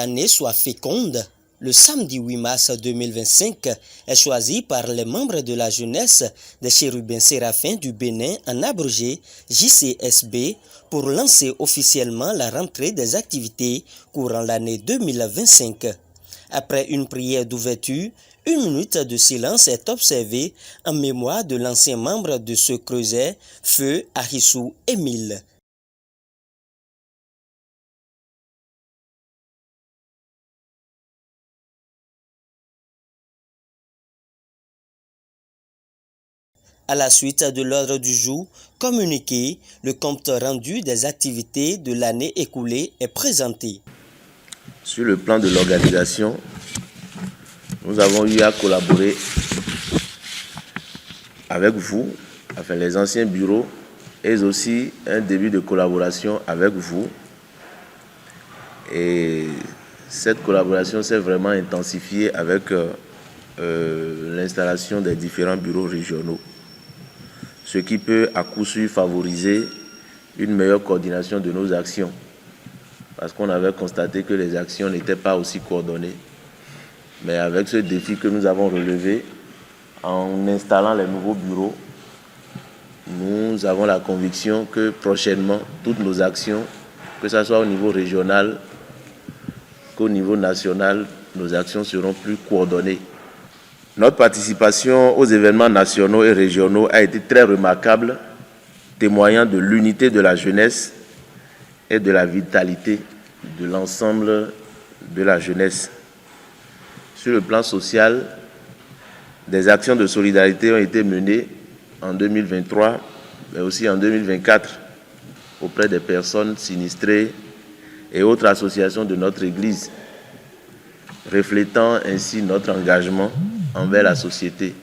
l'année soit féconde, le samedi 8 mars 2025 est choisi par les membres de la jeunesse des Chérubins Séraphins du Bénin en abrégé JCSB pour lancer officiellement la rentrée des activités courant l'année 2025. Après une prière d'ouverture, 1 minute de silence est observée en mémoire de l'ancien membre de ce creuset, Feu Arissou Émile. À la suite de l'ordre du jour communiqué, le compte rendu des activités de l'année écoulée est présenté. Sur le plan de l'organisation, nous avons eu à collaborer avec vous, enfin les anciens bureaux, et aussi un début de collaboration avec vous. Et cette collaboration s'est vraiment intensifiée avec l'installation des différents bureaux régionaux, ce qui peut à coup sûr favoriser une meilleure coordination de nos actions, parce qu'on avait constaté que les actions n'étaient pas aussi coordonnées. Mais avec ce défi que nous avons relevé, en installant les nouveaux bureaux, nous avons la conviction que prochainement, toutes nos actions, que ce soit au niveau régional qu'au niveau national, nos actions seront plus coordonnées. Notre participation aux événements nationaux et régionaux a été très remarquable, témoignant de l'unité de la jeunesse et de la vitalité de l'ensemble de la jeunesse. Sur le plan social, des actions de solidarité ont été menées en 2023, mais aussi en 2024, auprès des personnes sinistrées et autres associations de notre Église, reflétant ainsi notre engagement envers la société.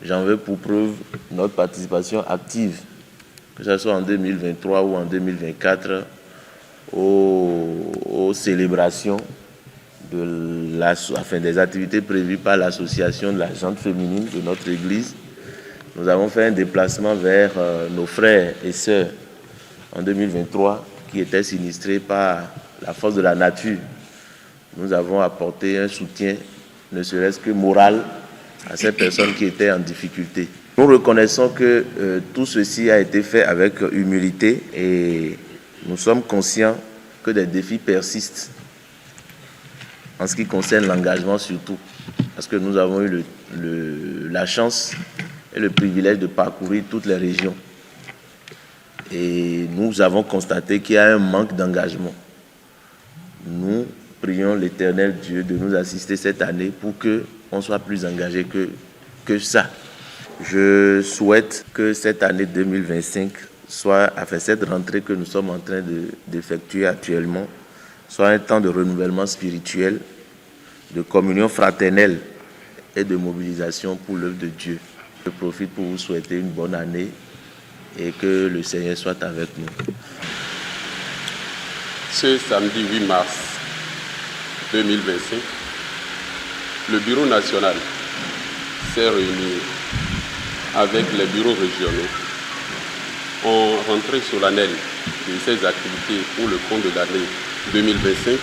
J'en veux pour preuve notre participation active, que ce soit en 2023 ou en 2024, aux célébrations des activités prévues par l'association de la gente féminine de notre Église. Nous avons fait un déplacement vers nos frères et sœurs en 2023 qui étaient sinistrés par la force de la nature. Nous avons apporté un soutien, ne serait-ce que moral, à ces personnes qui étaient en difficulté. Nous reconnaissons que tout ceci a été fait avec humilité et nous sommes conscients que des défis persistent en ce qui concerne l'engagement surtout, parce que nous avons eu la chance et le privilège de parcourir toutes les régions. Et nous avons constaté qu'il y a un manque d'engagement. Nous prions l'Éternel Dieu de nous assister cette année pour qu'on soit plus engagé que ça. Je souhaite que cette année 2025 cette rentrée que nous sommes en train d'effectuer actuellement, soit un temps de renouvellement spirituel, de communion fraternelle et de mobilisation pour l'œuvre de Dieu. Je profite pour vous souhaiter une bonne année et que le Seigneur soit avec nous. Ce samedi 8 mars 2025, le Bureau national s'est réuni avec les bureaux régionaux en rentrée solennelle de ces activités pour le compte de l'année 2025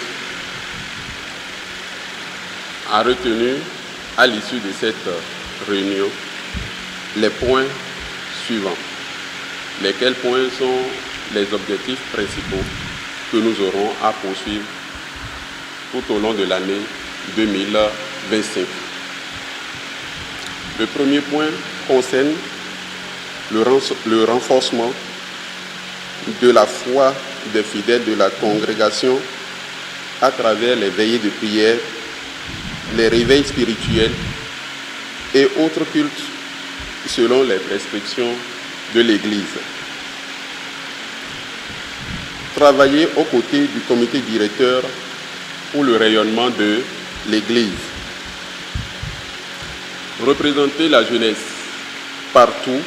a retenu à l'issue de cette réunion les points suivants. Lesquels points sont les objectifs principaux que nous aurons à poursuivre tout au long de l'année 2025. Le premier point concerne le renforcement de la foi des fidèles de la congrégation à travers les veillées de prière, les réveils spirituels et autres cultes selon les prescriptions de l'Église. Travailler aux côtés du comité directeur pour le rayonnement de l'Église. Représenter la jeunesse partout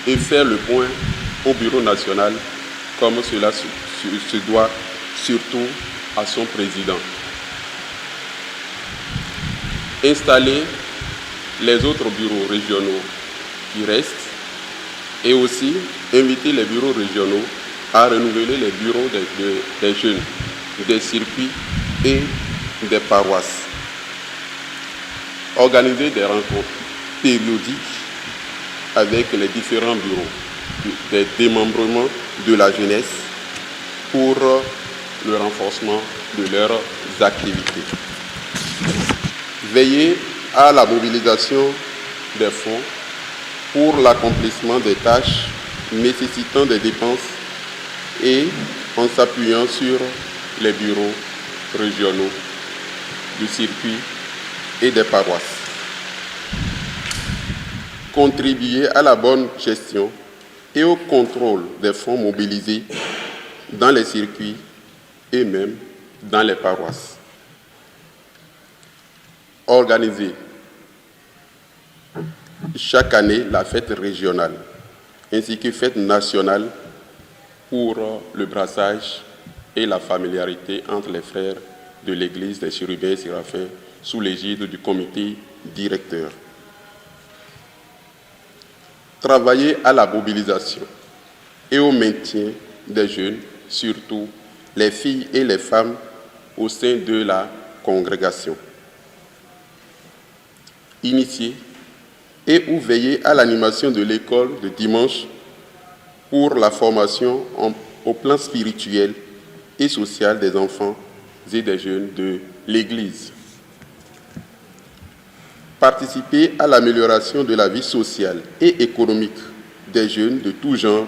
et faire le point au Bureau national comme cela se doit surtout à son président. Installer les autres bureaux régionaux qui restent et aussi inviter les bureaux régionaux à renouveler les bureaux des jeunes, des circuits et des paroisses. Organiser des rencontres périodiques avec les différents bureaux des démembrements de la jeunesse pour le renforcement de leurs activités. Veiller à la mobilisation des fonds pour l'accomplissement des tâches nécessitant des dépenses et en s'appuyant sur les bureaux régionaux du circuit et des paroisses. Contribuer à la bonne gestion et au contrôle des fonds mobilisés dans les circuits et même dans les paroisses. Organiser chaque année la fête régionale ainsi que fête nationale pour le brassage et la familiarité entre les frères de l'église des Chérubins et Séraphins sous l'égide du comité directeur. Travailler à la mobilisation et au maintien des jeunes, surtout les filles et les femmes, au sein de la congrégation. Initier et ou veiller à l'animation de l'école de dimanche pour la formation au plan spirituel et social des enfants et des jeunes de l'Église. Participer à l'amélioration de la vie sociale et économique des jeunes de tout genre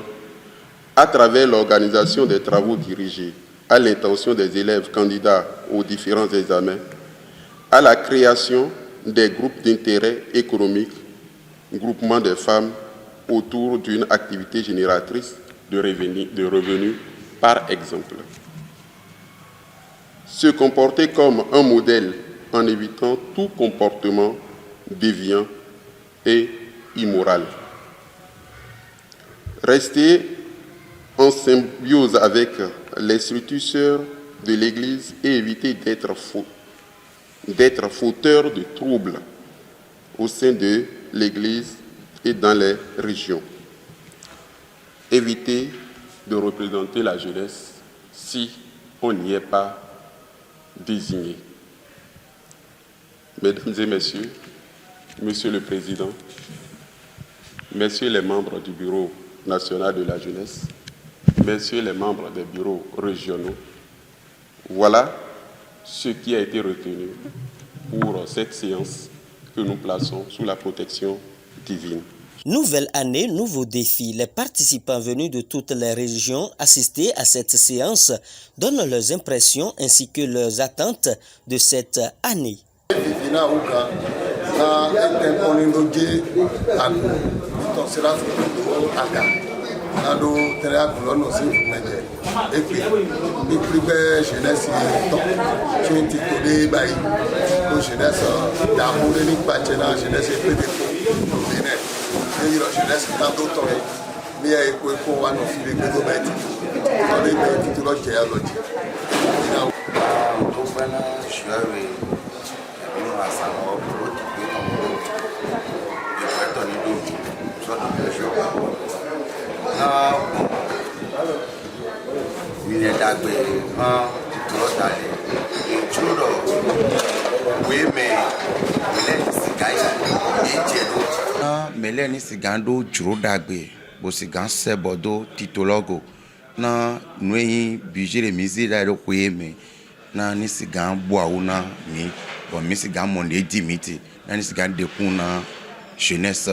à travers l'organisation des travaux dirigés à l'intention des élèves candidats aux différents examens, à la création des groupes d'intérêt économique, groupements de femmes autour d'une activité génératrice de revenus, par exemple. Se comporter comme un modèle en évitant tout comportement déviant et immoral. Rester en symbiose avec les structures sœurs de l'Église et éviter d'être fauteur de troubles au sein de l'Église et dans les régions. Éviter de représenter la jeunesse si on n'y est pas désigné. Mesdames et messieurs, Monsieur le Président, Messieurs les membres du Bureau national de la jeunesse, Messieurs les membres des bureaux régionaux, voilà ce qui a été retenu pour cette séance que nous plaçons sous la protection divine. Nouvelle année, nouveaux défis. Les participants venus de toutes les régions assistés à cette séance donnent leurs impressions ainsi que leurs attentes de cette année. Ado tere akulo no si meje epi bi pribe jeunesse to twenty to dey by ko jeunesse da mo ni pache na jeunesse pe de ko bene e yo jeunesse ta do to mi e ko wa no fi le go bet o le be ti lo je ya lo ji ina to bana shwe no asano pro ti pe to e pa to ni do so do le shwe we dagbe to dale chudo we me le sigai ejelo mele ni sigando juro dagbe bo sigan sebodo titologo na nuyi bijire mizira ro kweme na ni sigan boawu na mi bo mi sigan monde dimiti na ni sigan dekuna jeunesse.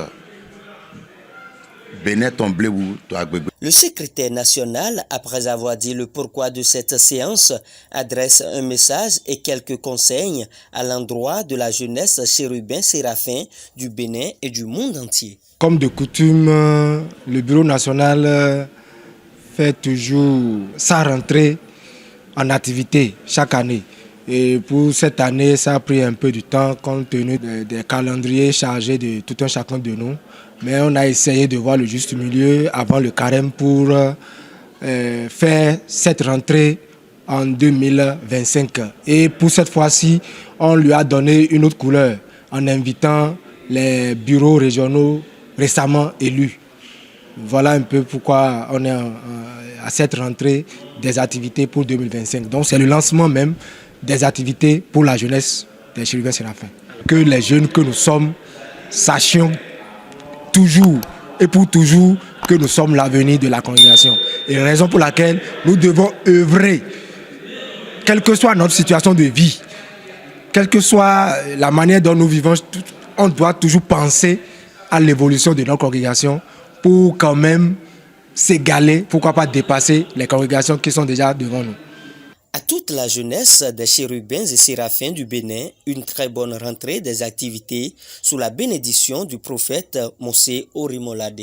Le secrétaire national, après avoir dit le pourquoi de cette séance, adresse un message et quelques conseils à l'endroit de la jeunesse chérubin séraphin du Bénin et du monde entier. Comme de coutume, le bureau national fait toujours sa rentrée en activité chaque année. Et pour cette année, ça a pris un peu de temps compte tenu des calendriers chargés de tout un chacun de nous. Mais on a essayé de voir le juste milieu avant le carême pour faire cette rentrée en 2025. Et pour cette fois-ci, on lui a donné une autre couleur en invitant les bureaux régionaux récemment élus. Voilà un peu pourquoi on est à cette rentrée des activités pour 2025. Donc c'est le lancement même des activités pour la jeunesse des chérubins séraphins. Que les jeunes que nous sommes sachions toujours et pour toujours que nous sommes l'avenir de la congrégation. Et raison pour laquelle nous devons œuvrer, quelle que soit notre situation de vie, quelle que soit la manière dont nous vivons, on doit toujours penser à l'évolution de notre congrégation pour quand même s'égaler, pourquoi pas dépasser les congrégations qui sont déjà devant nous. À toute la jeunesse des chérubins et séraphins du Bénin, une très bonne rentrée des activités sous la bénédiction du prophète Mosé Orimolade.